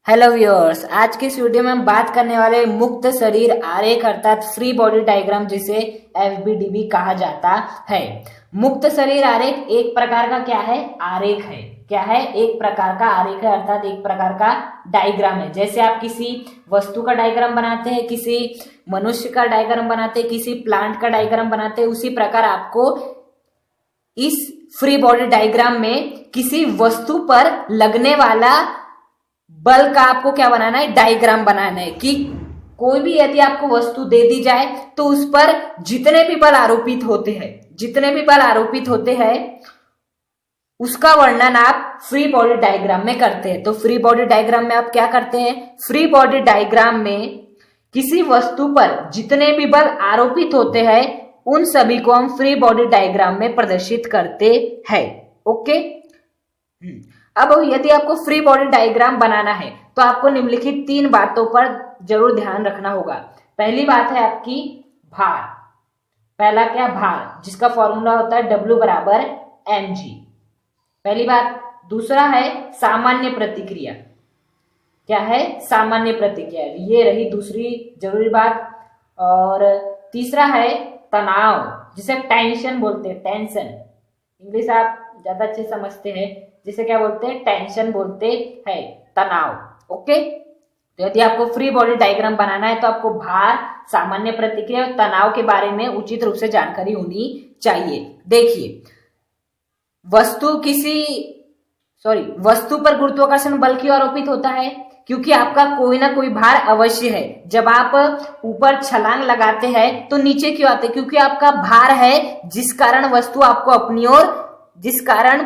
Hello viewers, आज के इस वीडियो में हम बात करने वाले मुक्त शरीर आरेख अर्थात फ्री बॉडी डायग्राम जिसे एफबीडीबी कहा जाता है। मुक्त शरीर आरेख एक प्रकार का क्या है? आरेख है। क्या है? एक प्रकार का आरेख है अर्थात एक प्रकार का डायग्राम है। जैसे आप किसी वस्तु का डायग्राम बनाते हैं, किसी मनुष्य का डायग्राम बनाते हैं, किसी प्लांट का डायग्राम बनाते हैं, उसी प्रकार आपको इस फ्री बॉडी डायग्राम में किसी वस्तु पर लगने वाला बल का आपको क्या बनाना है? डायग्राम बनाना है कि कोई भी यदि आपको वस्तु दे दी जाए तो उस पर जितने भी बल आरोपित होते हैं उसका वर्णन आप फ्री बॉडी डायग्राम में करते हैं। तो फ्री बॉडी डायग्राम में आप क्या करते हैं? फ्री बॉडी डायग्राम में किसी वस्तु पर जितने भी बल आरोपित होते हैं उन सभी को हम फ्री बॉडी डायग्राम में प्रदर्शित करते हैं। ओके। अब यदि आपको फ्री बॉडी डायग्राम बनाना है तो आपको निम्नलिखित 3 बातों पर जरूर ध्यान रखना होगा। पहली बात है आपकी भार। पहला क्या? भार, जिसका फॉर्मूला होता है W बराबर mg। पहली बात। दूसरा है सामान्य प्रतिक्रिया। क्या है? सामान्य प्रतिक्रिया। ये रही दूसरी जरूरी बात। और तीसरा है तनाव, जिसे टेंशन बोलते हैं। टेंशन इंग्लिश आप ज्यादा अच्छे समझते हैं, जिसे क्या बोलते हैं? टेंशन बोलते हैं, तनाव। ओके। तो यदि आपको फ्री बॉडी डायग्राम बनाना है तो आपको भार, सामान्य प्रतिक्रिया और तनाव के बारे में उचित रूप से जानकारी होनी चाहिए। देखिए, वस्तु पर गुरुत्वाकर्षण बल क्यों आरोपित होता है? क्योंकि आपका कोई ना कोई भार अवश्य है। जब आप ऊपर छलांग लगाते हैं तो नीचे क्यों आते? क्योंकि आपका भार है, जिस कारण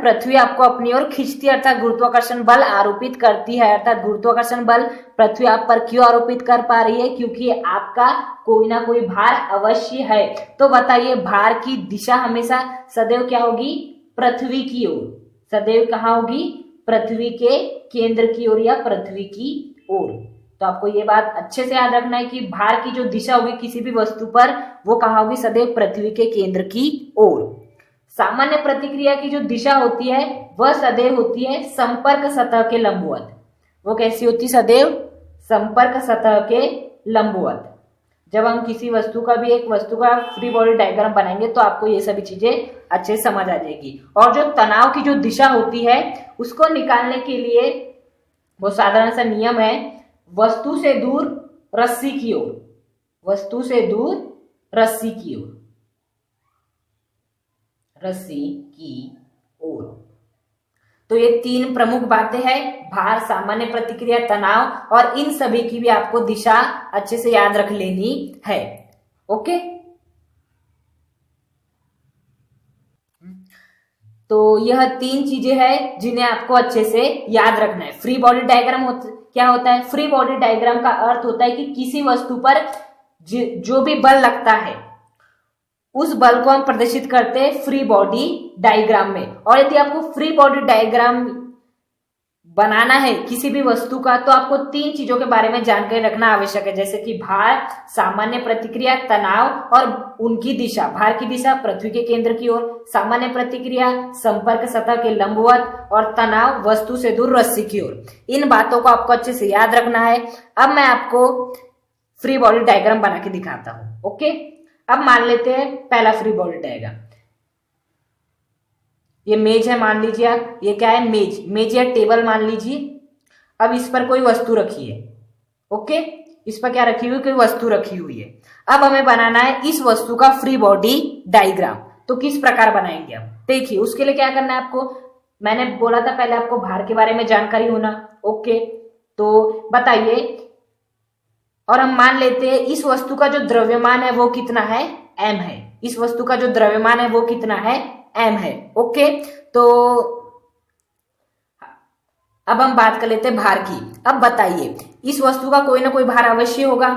पृथ्वी आपको अपनी ओर खींचती है अर्थात गुरुत्वाकर्षण बल आरोपित करती है। अर्थात गुरुत्वाकर्षण बल पृथ्वी आप पर क्यों आरोपित कर पा रही है? क्योंकि आपका कोई ना कोई भार अवश्य है। तो बताइए, भार की दिशा हमेशा सदैव क्या होगी? पृथ्वी की ओर। सदैव कहाँ होगी? पृथ्वी के केंद्र की ओर या पृथ्वी की ओर। तो आपको ये बात अच्छे से याद रखना है कि भार की जो दिशा होगी किसी भी वस्तु पर, वो कहाँ होगी? सदैव पृथ्वी के केंद्र की ओर। सामान्य प्रतिक्रिया की जो दिशा होती है वह सदैव होती है संपर्क सतह के लंबवत। वो कैसी होती? सदैव संपर्क सतह के लंबवत। जब हम किसी वस्तु का फ्री बॉडी डायग्राम बनाएंगे तो आपको ये सभी चीजें अच्छे से समझ आ जाएगी। और जो तनाव की जो दिशा होती है उसको निकालने के लिए वो साधारण सा नियम है, वस्तु से दूर रस्सी की ओर। वस्तु से दूर रस्सी की ओर। रस्सी की ओर। तो ये 3 प्रमुख बातें हैं, भार, सामान्य प्रतिक्रिया, तनाव, और इन सभी की भी आपको दिशा अच्छे से याद रख लेनी है। ओके। तो यह 3 चीजें हैं जिन्हें आपको अच्छे से याद रखना है। फ्री बॉडी डायग्राम क्या होता है? फ्री बॉडी डायग्राम का अर्थ होता है कि किसी वस्तु पर जो भी बल लगता है उस बल को हम प्रदर्शित करते हैं फ्री बॉडी डायग्राम में। और यदि आपको फ्री बॉडी डायग्राम बनाना है किसी भी वस्तु का तो आपको 3 चीजों के बारे में जानकारी रखना आवश्यक है, जैसे कि भार, सामान्य प्रतिक्रिया, तनाव और उनकी दिशा। भार की दिशा पृथ्वी के केंद्र की ओर, सामान्य प्रतिक्रिया संपर्क सतह के लंबवत, और तनाव वस्तु से दूर रस्सी की ओर। इन बातों को आपको अच्छे से याद रखना है। अब मैं आपको फ्री बॉडी डायग्राम बना के दिखाता हूं। ओके। अब मान लेते हैं पहला फ्री बॉडी डायग्राम। ये मेज है, मान लीजिए आप। ये क्या है? मेज या टेबल मान लीजिए। अब इस पर कोई वस्तु रखी है। ओके। इस पर क्या रखी हुई? कोई वस्तु रखी हुई है। अब हमें बनाना है इस वस्तु का फ्री बॉडी डायग्राम। तो किस प्रकार बनाएंगे हम? देखिए, उसके लिए क्या करना है आपको? मैंने बोला था पहले आपको भार के बारे में जानकारी होना। ओके। तो बताइए, और हम मान लेते हैं इस वस्तु का जो द्रव्यमान है वो कितना है? m है। इस वस्तु का जो द्रव्यमान है वो कितना है? m है। ओके। तो अब हम बात कर लेते हैं भार की। अब बताइए, इस वस्तु का कोई ना कोई भार अवश्य होगा।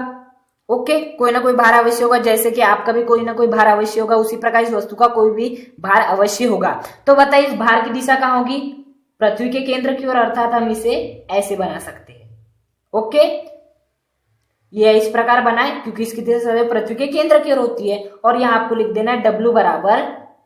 ओके। कोई ना कोई भार अवश्य होगा, जैसे कि आपका भी कोई ना कोई भार अवश्य होगा, उसी प्रकार इस वस्तु का कोई भी भार अवश्य होगा। तो बताइए, इस भार की दिशा कहाँ होगी? पृथ्वी के केंद्र की ओर, अर्थात हम इसे ऐसे बना सकते हैं। ओके। ये इस प्रकार बनाए क्योंकि इसकी दिशा सदैव पृथ्वी के केंद्र की ओर होती है। और यहाँ आपको लिख देना है W बराबर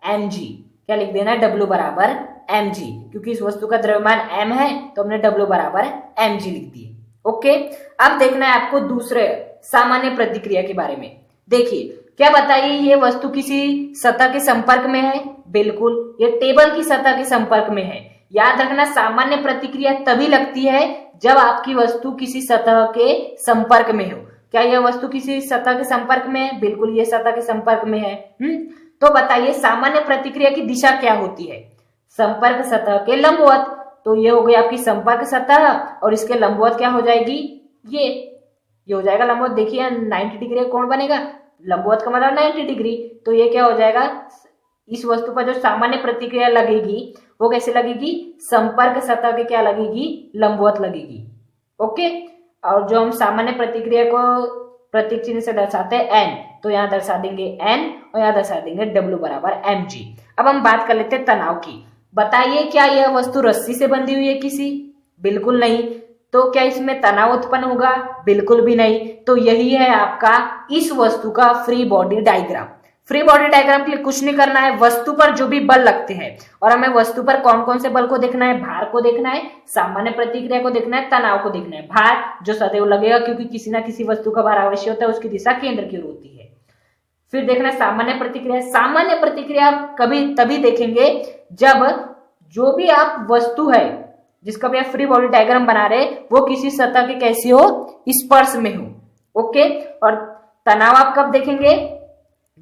mg। क्या लिख देना है? W बराबर mg, क्योंकि इस वस्तु का द्रव्यमान m है तो हमने W बराबर mg लिख दिए। ओके, अब देखना है आपको दूसरे सामान्य प्रतिक्रिया के बारे में। देखिए क्या बताइए, ये वस्तु किसी सतह के संपर्क में है? बिल्कुल, ये टेबल की सतह के संपर्क में है। याद रखना, सामान्य प्रतिक्रिया तभी लगती है जब आपकी वस्तु किसी सतह के संपर्क में हो। क्या यह वस्तु किसी सतह के संपर्क में है? बिल्कुल, ये सतह के संपर्क में है। तो बताइए सामान्य प्रतिक्रिया की दिशा क्या होती है? संपर्क सतह के लंबवत। तो ये हो गई आपकी संपर्क सतह और इसके लंबवत क्या हो जाएगी? ये हो जाएगा लंबवत। देखिए 90 डिग्री कोण बनेगा, लंबवत का मतलब 90 डिग्री। तो ये क्या हो जाएगा, इस वस्तु पर जो सामान्य प्रतिक्रिया लगेगी वो कैसे लगेगी? संपर्क सतह के क्या लगेगी? लंबवत लगेगी। ओके, और जो हम सामान्य प्रतिक्रिया को प्रतीक चिन्ह से दर्शाते हैं n, तो यहाँ दर्शा देंगे n और यहाँ दर्शा देंगे W बराबर mg। अब हम बात कर लेते हैं तनाव की। बताइए क्या यह वस्तु रस्सी से बंधी हुई है किसी? बिल्कुल नहीं। तो क्या इसमें तनाव उत्पन्न होगा? बिल्कुल भी नहीं। तो यही है आपका इस वस्तु का free body diagram. Free body diagram के लिए कुछ नहीं करना है, वस्तु पर जो भी बल लगते हैं, और हमें वस्तु पर कौन कौन से बल को देखना है? भार को देखना है, सामान्य प्रतिक्रिया को देखना है, तनाव को देखना है। भार जो सदैव लगेगा, क्योंकि किसी ना किसी वस्तु का भार अवश्य होता है, उसकी दिशा केंद्र की ओर होती है। फिर देखना है सामान्य प्रतिक्रिया। सामान्य प्रतिक्रिया कभी तभी देखेंगे जब जो भी आप वस्तु है जिसका भी आप फ्री बॉडी डायग्राम बना रहे, वो किसी सतह के कैसी हो? स्पर्श में हो। ओके, और तनाव आप कब देखेंगे?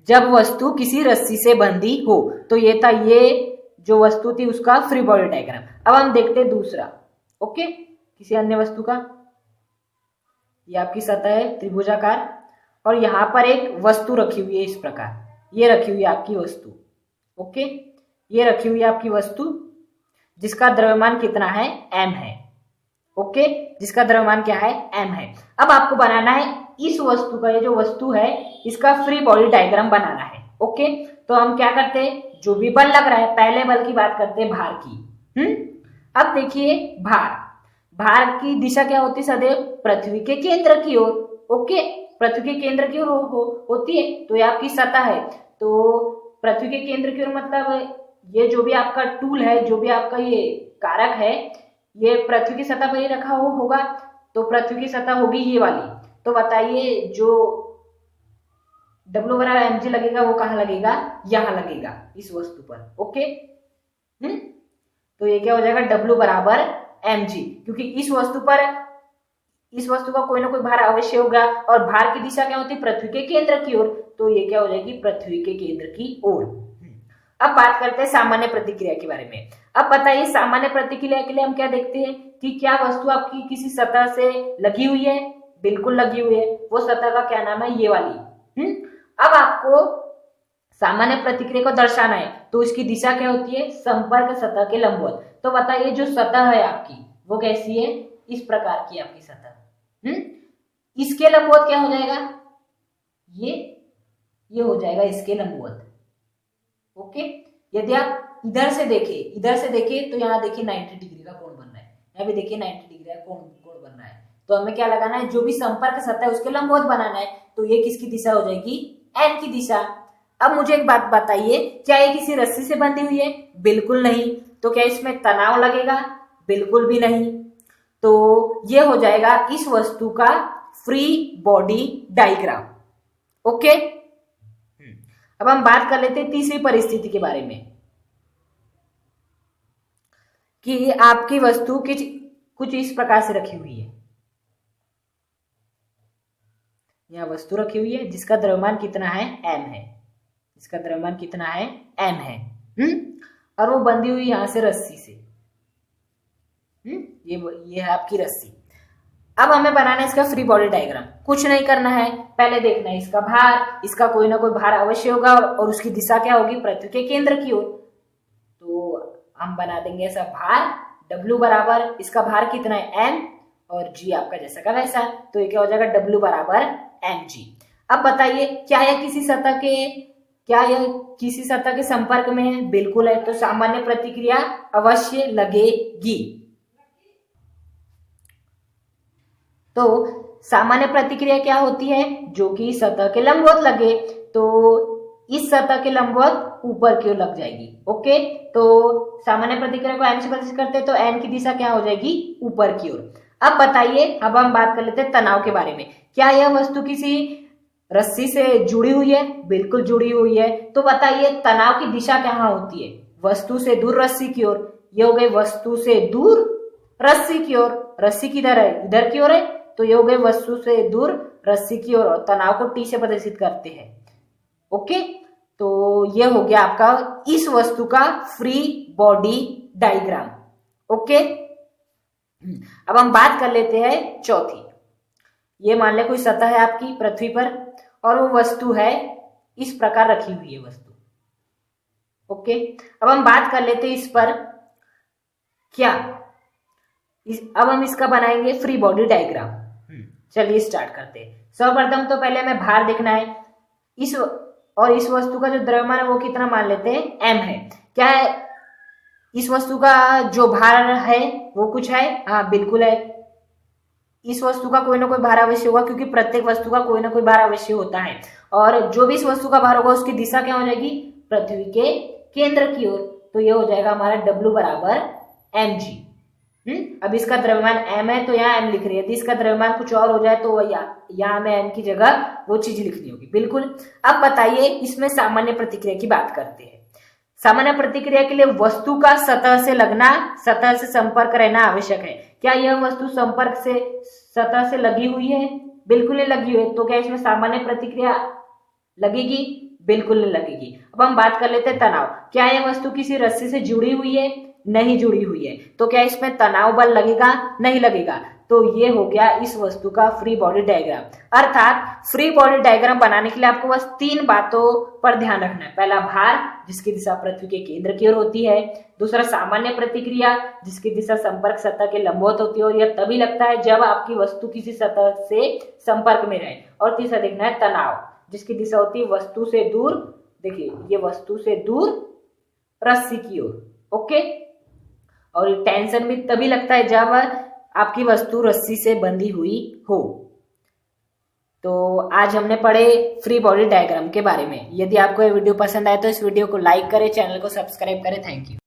जब वस्तु किसी रस्सी से बंधी हो। तो ये था, ये जो वस्तु थी उसका फ्री बॉडी डायग्राम। अब हम देखते हैं दूसरा। ओके, किसी अन्य वस्तु का। ये आपकी सतह है त्रिभुजाकार और यहां पर एक वस्तु रखी हुई है इस प्रकार। ये रखी हुई है आपकी वस्तु। ओके, ये रखी हुई है आपकी वस्तु जिसका द्रव्यमान कितना है? m है। ओके, जिसका द्रव्यमान क्या है? m है। अब आपको बनाना है इस वस्तु का, ये जो वस्तु है इसका फ्री बॉडी डायग्राम बनाना है। ओके, तो हम क्या करते हैं, जो भी बल लग रहा है, पहले बल की बात करते हैं, भार की। अब देखिए भार की दिशा क्या होती है? सदैव पृथ्वी के केंद्र की ओर। ओके, पृथ्वी के केंद्र की ओर होती है। तो ये आपकी सतह है, तो पृथ्वी के केंद्र की ओर मतलब ये जो भी आपका टूल है, जो भी आपका ये कारक है, ये पृथ्वी की सतह पर ही रखा होगा। तो पृथ्वी की सतह होगी ये वाली। तो बताइए जो W बराबर mg लगेगा वो कहाँ लगेगा? यहां लगेगा, इस वस्तु पर। ओके, तो ये क्या हो जाएगा? W बराबर mg, क्योंकि इस वस्तु का कोई ना कोई भार अवश्य होगा और भार की दिशा क्या होती है? पृथ्वी के केंद्र की ओर। तो ये क्या हो जाएगी? पृथ्वी के केंद्र की ओर। अब बात करते हैं सामान्य प्रतिक्रिया के बारे में। अब बताइए सामान्य प्रतिक्रिया के लिए हम क्या देखते हैं कि क्या वस्तु आपकी किसी सतह से लगी हुई है? बिल्कुल लगी हुई है। वो सतह का क्या नाम है? ये वाली। अब आपको सामान्य प्रतिक्रिया को दर्शाना है, तो इसकी दिशा क्या होती है? संपर्क सतह के लंबवत। तो बताइए जो सतह है आपकी वो कैसी है? इस प्रकार की आपकी सतह। इसके लंबवत क्या हो जाएगा? ये हो जाएगा इसके लंबवत। ओके, यदि आप इधर से देखें तो यहाँ देखिए 90 डिग्री का कोण बन रहा है, यहाँ भी देखिए 90 डिग्री का कोण बन रहा है। तो हमें क्या लगाना है? जो भी संपर्क सतह है उसके लंबवत बनाना है। तो ये किसकी दिशा हो जाएगी? n की दिशा। अब मुझे एक बात बताइए, क्या ये किसी रस्सी से बंधी हुई है? बिल्कुल नहीं। तो क्या इसमें तनाव लगेगा? बिल्कुल भी नहीं। तो ये हो जाएगा इस वस्तु का फ्री बॉडी डायग्राम। ओके, अब हम बात कर लेते हैं तीसरी परिस्थिति के बारे में कि आपकी वस्तु कुछ इस प्रकार से रखी हुई है। यह वस्तु रखी हुई है जिसका द्रव्यमान कितना है? m है। इसका द्रव्यमान कितना है? m है। और वो बंधी हुई यहां से रस्सी से। ये है आपकी रस्सी। अब हमें बनाना है इसका फ्री बॉडी डायग्राम। कुछ नहीं करना है, पहले देखना है इसका भार, इसका कोई ना कोई भार अवश्य होगा और उसकी दिशा क्या होगी? पृथ्वी के केंद्र की ओर। तो हम बना देंगे ऐसा भार W बराबर, इसका भार कितना है? m, और g आपका जैसा का वैसा। तो ये क्या हो जाएगा? W बराबर mg। अब बताइए क्या यह किसी सतह के संपर्क में है? बिल्कुल है। तो सामान्य प्रतिक्रिया अवश्य लगेगी। तो सामान्य प्रतिक्रिया क्या होती है? जो कि सतह के लंबवत लगे। तो इस सतह के लंबवत ऊपर की ओर लग जाएगी। ओके, तो सामान्य प्रतिक्रिया को n से प्रदर्शित करते हैं, तो n की दिशा क्या हो जाएगी? ऊपर की ओर। अब बताइए, अब हम बात कर लेते हैं तनाव के बारे में। क्या यह वस्तु किसी रस्सी से जुड़ी हुई है? बिल्कुल जुड़ी हुई है। तो बताइए तनाव की दिशा कहाँ होती है? वस्तु से दूर रस्सी की ओर। ये हो गई वस्तु से दूर रस्सी की ओर। रस्सी किधर है? इधर की ओर है, तो ये हो गई वस्तु से दूर रस्सी की ओर। तनाव को टी से प्रदर्शित करते हैं। ओके, तो ये हो गया आपका इस वस्तु का फ्री बॉडी डायग्राम। ओके, अब हम बात कर लेते हैं चौथी। ये मान ले कोई सतह है आपकी पृथ्वी पर और वो वस्तु है इस प्रकार रखी हुई है वस्तु। ओके, अब हम बात कर लेते हैं इस पर क्या अब हम इसका बनाएंगे फ्री बॉडी डायग्राम। चलिए स्टार्ट करते हैं। सर्वप्रथम तो पहले हमें भार देखना है। इस वस्तु का जो द्रव्यमान है वो कितना मान लेते हैं? m है। क्या है इस वस्तु का जो भार है वो कुछ है? हाँ बिल्कुल है। इस वस्तु का कोई ना कोई भार अवश्य होगा, क्योंकि प्रत्येक वस्तु का कोई ना कोई भार अवश्य होता है। और जो भी इस वस्तु का भार होगा उसकी दिशा क्या हो जाएगी? पृथ्वी के केंद्र की ओर। तो ये हो जाएगा हमारा W बराबर mg। अब इसका द्रव्यमान m है तो यहाँ m लिख रही है। यदि इसका द्रव्यमान कुछ और हो जाए तो यहाँ हमें m की जगह वो चीज लिखनी होगी। बिल्कुल। अब बताइए इसमें सामान्य प्रतिक्रिया की बात करते हैं। सामान्य प्रतिक्रिया के लिए वस्तु का सतह से लगना, सतह से संपर्क रहना आवश्यक है। क्या यह वस्तु संपर्क से सतह से लगी हुई है? बिल्कुल नहीं लगी हुई है। तो क्या इसमें सामान्य प्रतिक्रिया लगेगी? बिल्कुल नहीं लगेगी। अब हम बात कर लेते हैं तनाव। क्या यह वस्तु किसी रस्सी से जुड़ी हुई है? नहीं जुड़ी हुई है। तो क्या इसमें तनाव बल लगेगा? नहीं लगेगा। तो ये हो गया इस वस्तु का फ्री बॉडी डायग्राम। अर्थात फ्री बॉडी डायग्राम बनाने के लिए आपको बस 3 बातों पर ध्यान रखना है। पहला भार, जिसकी दिशा पृथ्वी के केंद्र की ओर होती है। दूसरा सामान्य प्रतिक्रिया, जिसकी दिशा संपर्क सतह के लंबवत होती है और यह तभी लगता है जब आपकी वस्तु किसी सतह से संपर्क में रहे। और तीसरा देखना है तनाव, जिसकी दिशा होती है वस्तु से दूर। देखिए ये वस्तु से दूर रस्सी की ओर। ओके, और टेंशन भी तभी लगता है जब आपकी वस्तु रस्सी से बंधी हुई हो। तो आज हमने पढ़े फ्री बॉडी डायग्राम के बारे में। यदि आपको ये वीडियो पसंद आए तो इस वीडियो को लाइक करें, चैनल को सब्सक्राइब करें। Thank you.